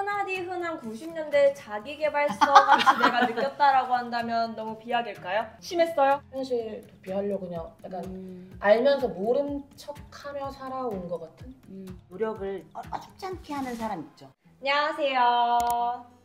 흔하디 흔한 90년대 자기계발서 같이 내가 느꼈다라고 한다면 너무 비약일까요? 심했어요? 사실 비하려고 그냥 약간 알면서 모른 척하며 살아온 것 같은? 노력을 어줍지 않게 하는 사람 있죠. 안녕하세요.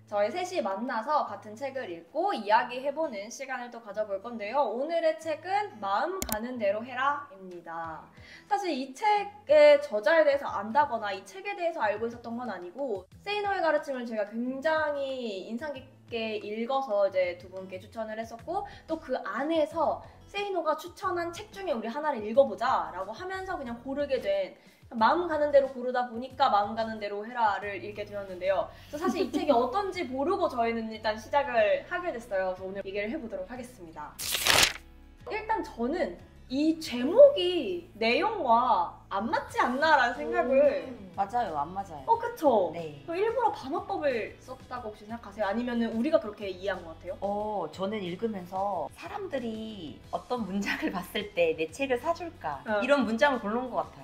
저희 셋이 만나서 같은 책을 읽고 이야기해보는 시간을 또 가져볼 건데요. 오늘의 책은 마음 가는 대로 해라입니다. 사실 이 책의 저자에 대해서 안다거나 이 책에 대해서 알고 있었던 건 아니고 세이노의 가르침을 제가 굉장히 인상 깊게 읽어서 이제 두 분께 추천을 했었고 또 그 안에서 세이노가 추천한 책 중에 우리 하나를 읽어보자 라고 하면서 그냥 고르게 된 마음 가는 대로 고르다 보니까 마음 가는 대로 해라를 읽게 되었는데요. 사실 이 책이 어떤지 모르고 저희는 일단 시작을 하게 됐어요. 그래서 오늘 얘기를 해보도록 하겠습니다. 일단 저는 이 제목이 내용과 안 맞지 않나라는 생각을 맞아요, 안 맞아요. 그쵸? 네. 일부러 반어법을 썼다고 혹시 생각하세요? 아니면 우리가 그렇게 이해한 것 같아요? 저는 읽으면서 사람들이 어떤 문장을 봤을 때 내 책을 사줄까 이런 문장을 고른 것 같아요.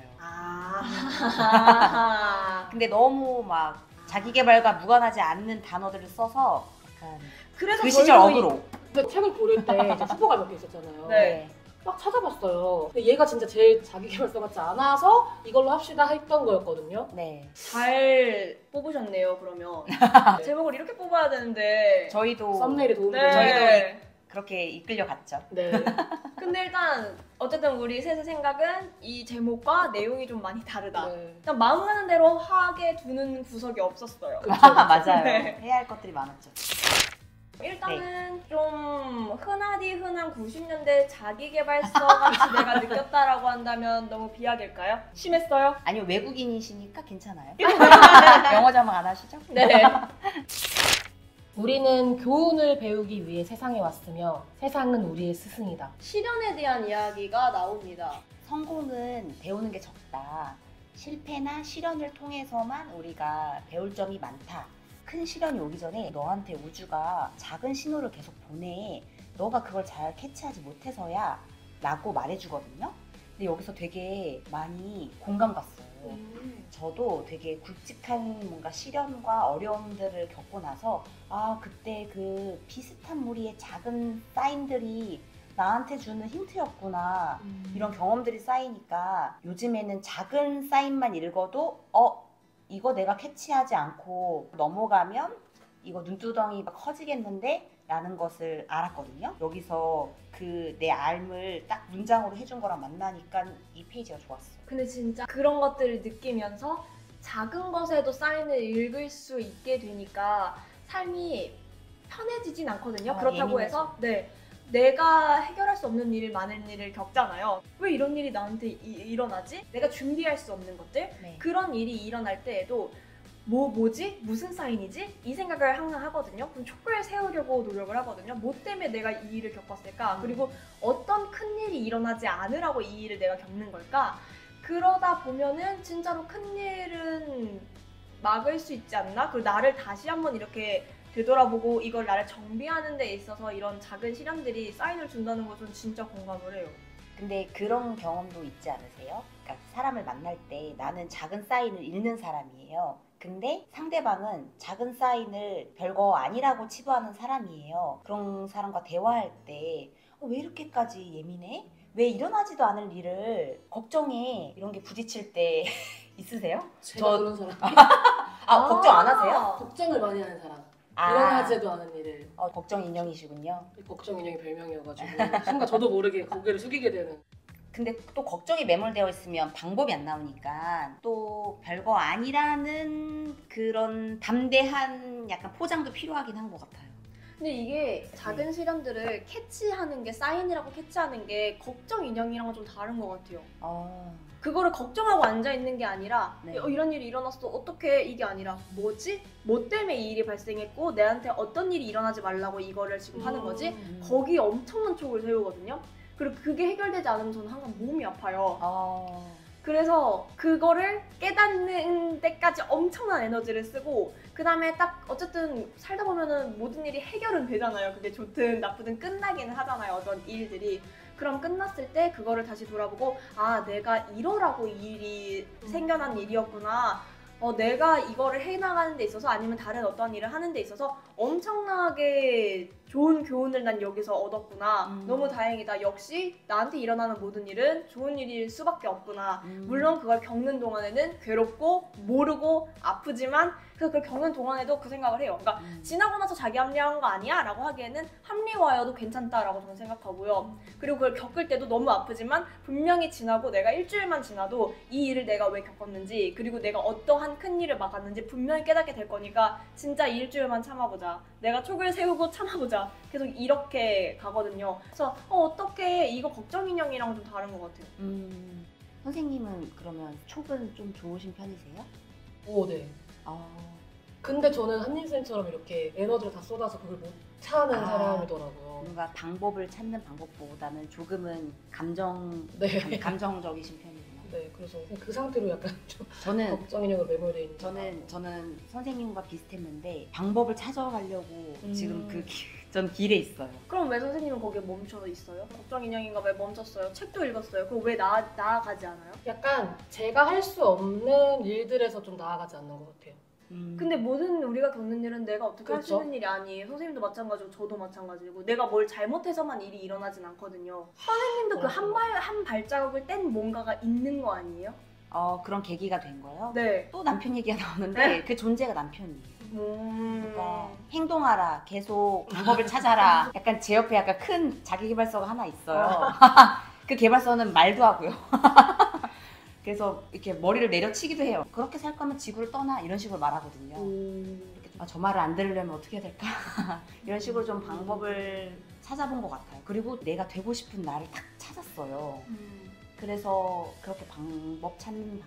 근데 너무 막 자기계발과 무관하지 않는 단어들을 써서 약간 그래서 그 시절 어그로. 근데 책을 고를 때 이제 후보가 몇 개 있었잖아요. 네. 막 찾아봤어요. 근데 얘가 진짜 제일 자기계발서 같지 않아서 이걸로 합시다 했던 거였거든요. 네. 잘 뽑으셨네요, 그러면. 제목을 이렇게 뽑아야 되는데. 저희도 썸네일에 도움이 네. 되죠. 그렇게 이끌려 갔죠. 네. 근데 일단 어쨌든 우리 셋의 생각은 이 제목과 내용이 좀 많이 다르다. 네. 일단 마음 가는 대로 하게 두는 구석이 없었어요. 맞아요. 네. 해야 할 것들이 많았죠. 일단은 좀 흔하디 흔한 90년대 자기계발서 같이 내가 느꼈다라고 한다면 너무 비약일까요? 심했어요? 아니요, 외국인이시니까 괜찮아요. 영어 자막 안 하시죠? 네. 우리는 교훈을 배우기 위해 세상에 왔으며 세상은 우리의 스승이다. 실현에 대한 이야기가 나옵니다. 성공은 배우는 게 적다. 실패나 실현을 통해서만 우리가 배울 점이 많다. 큰 시련이 오기 전에 너한테 우주가 작은 신호를 계속 보내. 너가 그걸 잘 캐치하지 못해서야 라고 말해주거든요. 근데 여기서 되게 많이 공감 갔어요. 저도 되게 굵직한 뭔가 시련과 어려움들을 겪고 나서 그때 그 비슷한 무리의 작은 사인들이 나한테 주는 힌트였구나. 이런 경험들이 쌓이니까 요즘에는 작은 사인만 읽어도 이거 내가 캐치하지 않고 넘어가면 이거 눈두덩이가 커지겠는데? 라는 것을 알았거든요. 여기서 그 내 알을 딱 문장으로 해준 거랑 만나니까 이 페이지가 좋았어요. 근데 진짜 그런 것들을 느끼면서 작은 것에도 사인을 읽을 수 있게 되니까 삶이 편해지진 않거든요. 그렇다고 해서 내가 해결할 수 없는 일을 많은 일을 겪잖아요. 왜 이런 일이 나한테 일어나지? 내가 준비할 수 없는 것들? 네. 그런 일이 일어날 때에도 뭐지? 무슨 사인이지? 이 생각을 항상 하거든요. 그럼 촉을 세우려고 노력을 하거든요. 뭐 때문에 내가 이 일을 겪었을까? 그리고 어떤 큰 일이 일어나지 않으라고 이 일을 내가 겪는 걸까? 그러다 보면은 진짜로 큰 일은 막을 수 있지 않나? 그리고 나를 다시 한번 이렇게 되돌아보고 이걸 나를 정비하는 데 있어서 이런 작은 시련들이 사인을 준다는 것은 진짜 공감을 해요. 근데 그런 경험도 있지 않으세요? 그러니까 사람을 만날 때 나는 작은 사인을 읽는 사람이에요. 근데 상대방은 작은 사인을 별거 아니라고 치부하는 사람이에요. 그런 사람과 대화할 때 왜 이렇게까지 예민해? 왜 일어나지도 않을 일을 걱정해? 이런 게 부딪힐 때 있으세요? 제가 그런 사람. 걱정 안 하세요? 걱정을 많이 하는 사람. 일어나지도 않은 일을. 걱정 인형이시군요. 걱정 인형이 별명이어가지고 순간 저도 모르게 고개를 숙이게 되는. 근데 또 걱정이 매몰되어 있으면 방법이 안 나오니까 또 별거 아니라는 그런 담대한 약간 포장도 필요하긴 한 것 같아요. 근데 이게 작은 시련들을 캐치하는 게 사인이라고 캐치하는 게 걱정 인형이랑은 좀 다른 것 같아요. 그거를 걱정하고 앉아있는 게 아니라 이런 일이 일어났어 어떻게 이게 아니라 뭐지? 뭐 때문에 이 일이 발생했고 내한테 어떤 일이 일어나지 말라고 이거를 지금 하는 거지? 거기에 엄청난 촉을 세우거든요. 그리고 그게 해결되지 않으면 저는 항상 몸이 아파요. 그래서 그거를 깨닫는 데까지 엄청난 에너지를 쓰고 그 다음에 딱 어쨌든 살다 보면은 모든 일이 해결은 되잖아요. 그게 좋든 나쁘든 끝나기는 하잖아요. 어떤 일들이. 그럼 끝났을 때 그거를 다시 돌아보고 내가 이러라고 이 일이 생겨난 일이었구나. 내가 이거를 해나가는 데 있어서 아니면 다른 어떤 일을 하는 데 있어서 엄청나게 좋은 교훈을 난 여기서 얻었구나. 너무 다행이다. 역시 나한테 일어나는 모든 일은 좋은 일일 수밖에 없구나. 물론 그걸 겪는 동안에는 괴롭고 모르고 아프지만 그걸 겪는 동안에도 그 생각을 해요. 그러니까 지나고 나서 자기 합리화한 거 아니야? 라고 하기에는 합리화여도 괜찮다라고 저는 생각하고요. 그리고 그걸 겪을 때도 너무 아프지만 분명히 지나고 내가 일주일만 지나도 이 일을 내가 왜 겪었는지 그리고 내가 어떠한 큰 일을 막았는지 분명히 깨닫게 될 거니까 진짜 이 일주일만 참아보자. 내가 촉을 세우고 참아보자. 계속 이렇게 가거든요. 그래서 어떻게 이거 걱정 인형이랑 좀 다른 것 같아요. 선생님은 그러면 촉은 좀 좋으신 편이세요? 오, 네. 근데 저는 한님쌤처럼 이렇게 에너지를 다 쏟아서 그걸 못 차는 사람이더라고요. 뭔가 방법을 찾는 방법보다는 조금은 감정적이신 편이구나. 네, 그래서 그 상태로 약간 좀 저는 걱정 인형으로 매몰되어 있는. 저는 선생님과 비슷했는데 방법을 찾아가려고 지금 전 길에 있어요. 그럼 왜 선생님은 거기에 멈춰 있어요? 걱정 인형인가 왜 멈췄어요? 책도 읽었어요. 그럼 왜 나아가지 않아요? 약간 제가 할 수 없는 일들에서 좀 나아가지 않는 것 같아요. 근데 모든 우리가 겪는 일은 내가 어떻게 할 수 그렇죠. 있는 일이 아니에요. 선생님도 마찬가지고 저도 마찬가지고 내가 뭘 잘못해서만 일이 일어나진 않거든요. 선생님도 그 한 발자국을 뗀 뭔가가 있는 거 아니에요? 그런 계기가 된 거예요? 네. 또 남편 얘기가 나오는데 그 존재가 남편이에요. 그러니까 행동하라, 계속 방법을 찾아라. 약간 제 옆에 약간 큰 자기계발서가 하나 있어요. 그 계발서는 말도 하고요. 그래서 이렇게 머리를 내려치기도 해요. 그렇게 살 거면 지구를 떠나 이런 식으로 말하거든요. 이렇게 저 말을 안 들으려면 어떻게 해야 될까? 이런 식으로 좀 방법을 찾아본 것 같아요. 그리고 내가 되고 싶은 나를 딱 찾았어요. 그래서 그렇게 방법 찾는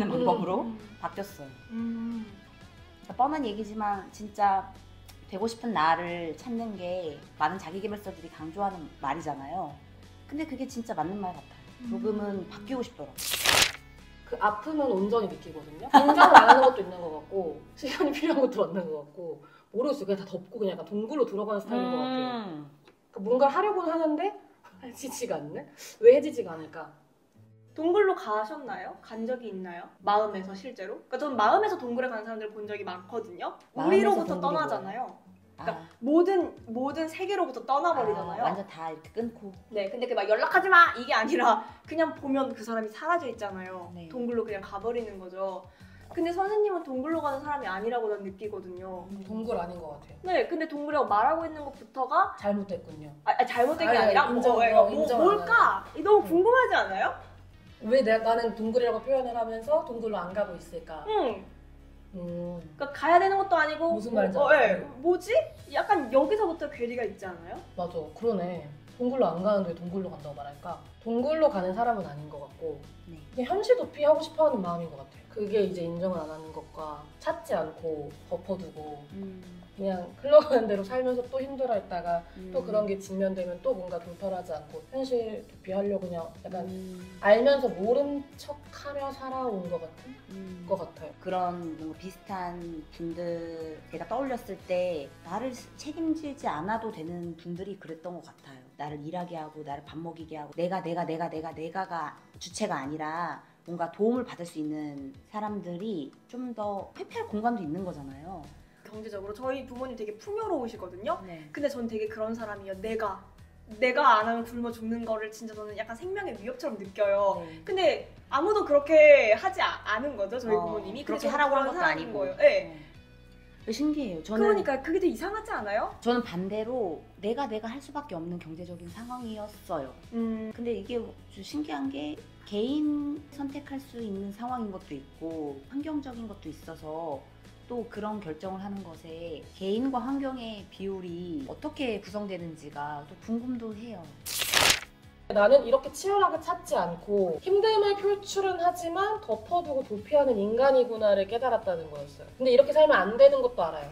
방법으로 바뀌었어요. 그러니까 뻔한 얘기지만 진짜 되고 싶은 나를 찾는 게 많은 자기계발서들이 강조하는 말이잖아요. 근데 그게 진짜 맞는 말 같아요. 조금은 바뀌고 싶더라고요. 그 아픔은 온전히 느끼거든요. 긴장을 안 하는 것도 있는 것 같고 시간이 필요한 것도 맞는 것 같고 모르겠어요. 그냥 다 덮고 그냥 약간 동굴로 들어가는 스타일인 것 같아요. 그러니까 뭔가를 하려고는 하는데 해지지가 않네? 왜 해지지가 않을까? 동굴로 가셨나요? 간 적이 있나요? 마음에서 실제로? 그러니까 저는 마음에서 동굴에 가는 사람들을 본 적이 많거든요. 우리로부터 떠나잖아요. 그러니까 모든 세계로부터 떠나버리잖아요. 완전 다 이렇게 끊고. 네, 근데 그 막 연락하지 마 이게 아니라 그냥 보면 그 사람이 사라져 있잖아요. 네. 동굴로 그냥 가버리는 거죠. 근데 선생님은 동굴로 가는 사람이 아니라고 난 느끼거든요. 동굴 아닌 것 같아요. 네, 근데 동굴이라고 말하고 있는 것부터가 잘못됐군요. 잘못된 게 아니라 인정 안 뭘까? 너무 궁금하지 않아요? 왜 나는 동굴이라고 표현을 하면서 동굴로 안 가고 있을까? 그러니까 가야 되는 것도 아니고 무슨 말인지 알았어요. 뭐지? 약간 여기서부터 괴리가 있지 않아요? 맞아, 그러네. 동굴로 안 가는데 왜 동굴로 간다고 말할까? 동굴로 가는 사람은 아닌 것 같고 네. 그냥 현실 도피하고 싶어하는 마음인 것 같아요. 그게 이제 인정을 안 하는 것과 찾지 않고 덮어두고 그냥 흘러가는 대로 살면서 또 힘들어했다가 또 그런 게 직면되면 또 뭔가 돌파하지 않고 현실 도피하려고 그냥 약간 알면서 모른 척하며 살아온 것 같은 것 같아요. 그런 뭔가 비슷한 분들 제가 떠올렸을 때 나를 책임지지 않아도 되는 분들이 그랬던 것 같아요. 나를 일하게 하고 나를 밥 먹이게 하고 내가가 주체가 아니라 뭔가 도움을 받을 수 있는 사람들이 좀 더 회피할 공간도 있는 거잖아요. 경제적으로 저희 부모님 되게 풍요로우시거든요. 네. 근데 전 되게 그런 사람이에요. 내가 안 하면 굶어 죽는 거를 진짜 저는 약간 생명의 위협처럼 느껴요. 네. 근데 아무도 그렇게 하지 않은 거죠, 저희 부모님이. 그렇게 근데 하라고 한 그런 것도 사람인 아니고. 거예요. 네. 신기해요. 저는 그러니까 그게 되게 이상하지 않아요? 저는 반대로 내가 할 수밖에 없는 경제적인 상황이었어요. 근데 이게 좀 신기한 게 개인 선택할 수 있는 상황인 것도 있고 환경적인 것도 있어서 또 그런 결정을 하는 것에 개인과 환경의 비율이 어떻게 구성되는지가 또 궁금도 해요. 나는 이렇게 치열하게 찾지 않고 힘듦을 표출은 하지만 덮어두고 도피하는 인간이구나를 깨달았다는 거였어요. 근데 이렇게 살면 안 되는 것도 알아요.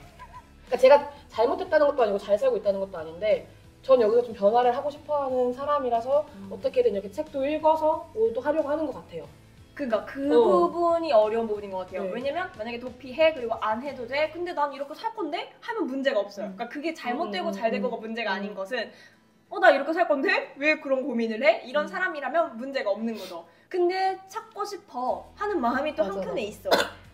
그러니까 제가 잘못했다는 것도 아니고 잘 살고 있다는 것도 아닌데 전 여기서 좀 변화를 하고 싶어하는 사람이라서 어떻게든 이렇게 책도 읽어서 뭘 또 하려고 하는 것 같아요. 그러니까 그 부분이 어려운 부분인 것 같아요. 네. 왜냐면 만약에 도피해 그리고 안 해도 돼. 근데 난 이렇게 살 건데 하면 문제가 없어요. 그러니까 그게 잘못되고 잘 된 거가 문제가 아닌 것은 나 이렇게 살 건데 왜 그런 고민을 해? 이런 사람이라면 문제가 없는 거죠. 근데 찾고 싶어 하는 마음이 또 맞아, 한켠에 맞아. 있어.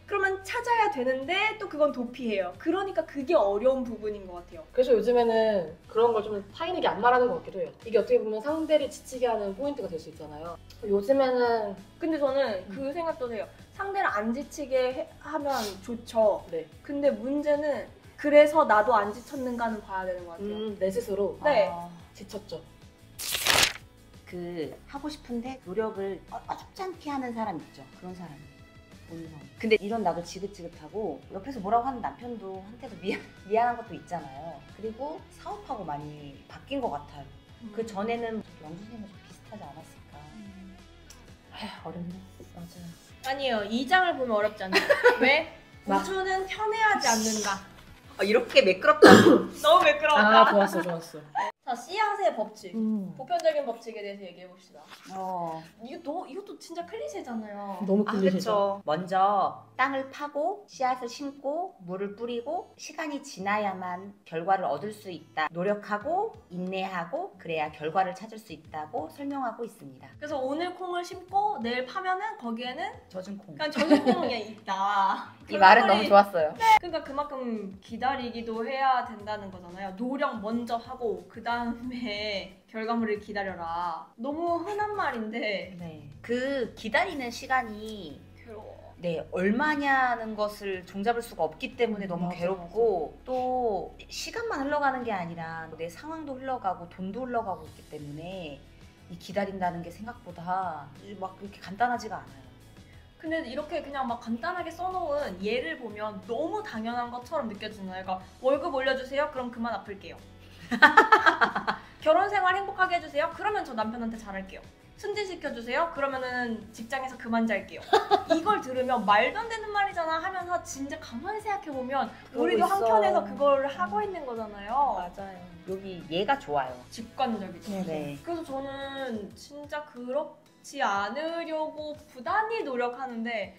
그러면 찾아야 되는데 또 그건 도피해요. 그러니까 그게 어려운 부분인 것 같아요. 그래서 요즘에는 그런 걸 좀 타인에게 안 말하는 것 같기도 해요. 이게 어떻게 보면 상대를 지치게 하는 포인트가 될 수 있잖아요. 요즘에는 근데 저는 그 생각도 해요. 상대를 안 지치게 하면 좋죠. 네. 근데 문제는 그래서 나도 안 지쳤는가는 봐야 되는 것 같아요. 내 스스로 네. 지쳤죠. 그 하고 싶은데 노력을 어줍지 않게 하는 사람 있죠. 그런 사람. 본성. 근데 이런 나도 지긋지긋하고 옆에서 뭐라고 하는 남편도 한테도 미안한 것도 있잖아요. 그리고 사업하고 많이 바뀐 것 같아요. 그 전에는 영수님과 좀 비슷하지 않았을까. 아휴, 어렵네. 맞아요. 아니에요. 이 장을 보면 어렵지 않아요. 왜? 우주는 편애하지 않는다. 이렇게 매끄럽다. 너무 매끄러웠다. 아, 좋았어. 자, 씨앗의 법칙. 보편적인 법칙에 대해서 얘기해 봅시다. 이것도 진짜 클리셰잖아요. 너무 아, 클리셰죠. 그렇죠. 먼저 땅을 파고 씨앗을 심고 물을 뿌리고 시간이 지나야만 결과를 얻을 수 있다. 노력하고 인내하고 그래야 결과를 찾을 수 있다고 설명하고 있습니다. 그래서 오늘 콩을 심고 내일 파면은 거기에는 젖은 콩. 그냥 젖은 콩이 있다. 이 말은 너무 좋았어요. 그러니까 그만큼 기다리기도 해야 된다는 거잖아요. 노력 먼저 하고 그 다음에 결과물을 기다려라. 너무 흔한 말인데 네. 그 기다리는 시간이 괴로워. 네, 얼마냐는 것을 종잡을 수가 없기 때문에 너무 맞아, 괴롭고 또 시간만 흘러가는 게 아니라 내 상황도 흘러가고 돈도 흘러가고 있기 때문에 이 기다린다는 게 생각보다 막 그렇게 간단하지가 않아요. 근데 이렇게 그냥 막 간단하게 써놓은 예를 보면 너무 당연한 것처럼 느껴지잖아요. 그러니까 월급 올려주세요. 그럼 그만 아플게요. 결혼 생활 행복하게 해주세요. 그러면 저 남편한테 잘할게요. 승진시켜주세요. 그러면은 직장에서 그만 잘게요. 이걸 들으면 말도 안 되는 말이잖아 하면서 진짜 가만히 생각해보면 우리도 있어. 한켠에서 그걸 하고 있는 거잖아요. 맞아요. 여기 얘가 좋아요. 직관적이죠. 네. 그래서 저는 진짜 그렇지 않으려고 부단히 노력하는데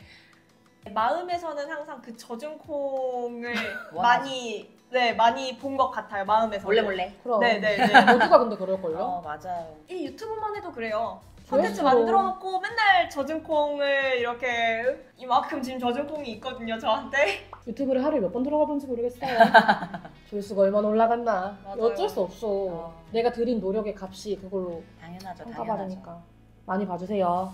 마음에서는 항상 그 젖은 콩을 많이 본 것 같아요. 마음에서 몰래. 그럼. 네네네. 모두가 근데 그럴걸요? 맞아요. 이 유튜브만 해도 그래요. 콘텐츠 그래서. 만들어놓고 맨날 젖은 콩을 이렇게 이만큼 지금 젖은 콩이 있거든요. 저한테. 유튜브를 하루에 몇 번 들어가 본지 모르겠어요. 조회수가 얼마나 올라갔나. 맞아요. 어쩔 수 없어. 내가 들인 노력의 값이 그걸로 당연하죠. 평가받으니까. 많이 봐주세요.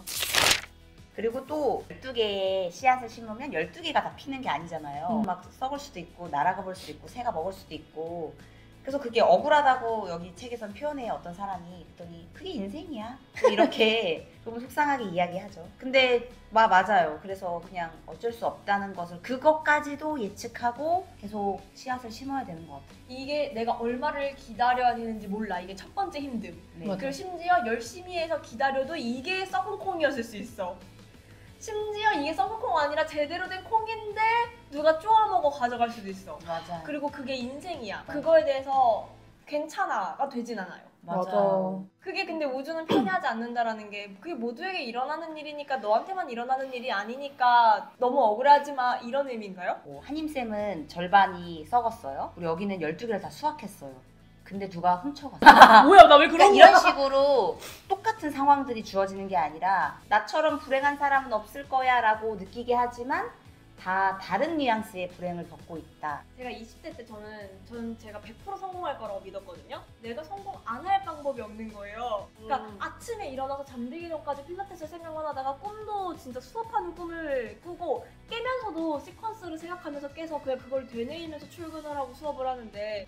그리고 또 12개의 씨앗을 심으면 12개가 다 피는 게 아니잖아요. 막 썩을 수도 있고 날아가 볼 수도 있고 새가 먹을 수도 있고 그래서 그게 억울하다고 여기 책에선 표현해요. 어떤 사람이 그랬더니 그게 인생이야. 이렇게 조금 속상하게 이야기하죠. 근데 맞아요. 그래서 그냥 어쩔 수 없다는 것을 그것까지도 예측하고 계속 씨앗을 심어야 되는 것 같아요. 이게 내가 얼마를 기다려야 되는지 몰라. 이게 첫 번째 힘듦. 네. 맞아. 그리고 심지어 열심히 해서 기다려도 이게 썩은 콩이었을 수 있어. 심지어 이게 썩은 콩 아니라 제대로 된 콩인데 누가 쪼아먹어 가져갈 수도 있어. 맞아요. 그리고 그게 인생이야. 그거에 대해서 괜찮아가 되진 않아요. 맞아. 그게 근데 우주는 편애하지 않는다라는 게 그게 모두에게 일어나는 일이니까 너한테만 일어나는 일이 아니니까 너무 억울하지 마 이런 의미인가요? 한임쌤은 절반이 썩었어요. 우리 여기는 12개를 다 수확했어요. 근데 누가 훔쳐갔어요. 뭐야 나 왜 그런 그러니까 거야? 이런 식으로 똑같은 상황들이 주어지는 게 아니라 나처럼 불행한 사람은 없을 거야 라고 느끼게 하지만 다 다른 뉘앙스의 불행을 겪고 있다. 제가 20대 때 저는 제가 100% 성공할 거라고 믿었거든요. 내가 성공 안 할 방법이 없는 거예요. 그러니까 아침에 일어나서 잠들기 전까지 필라테스 생각만 하다가 꿈도 진짜 수업하는 꿈을 꾸고 깨면서도 시퀀스를 생각하면서 깨서 그냥 그걸 되뇌이면서 출근을 하고 수업을 하는데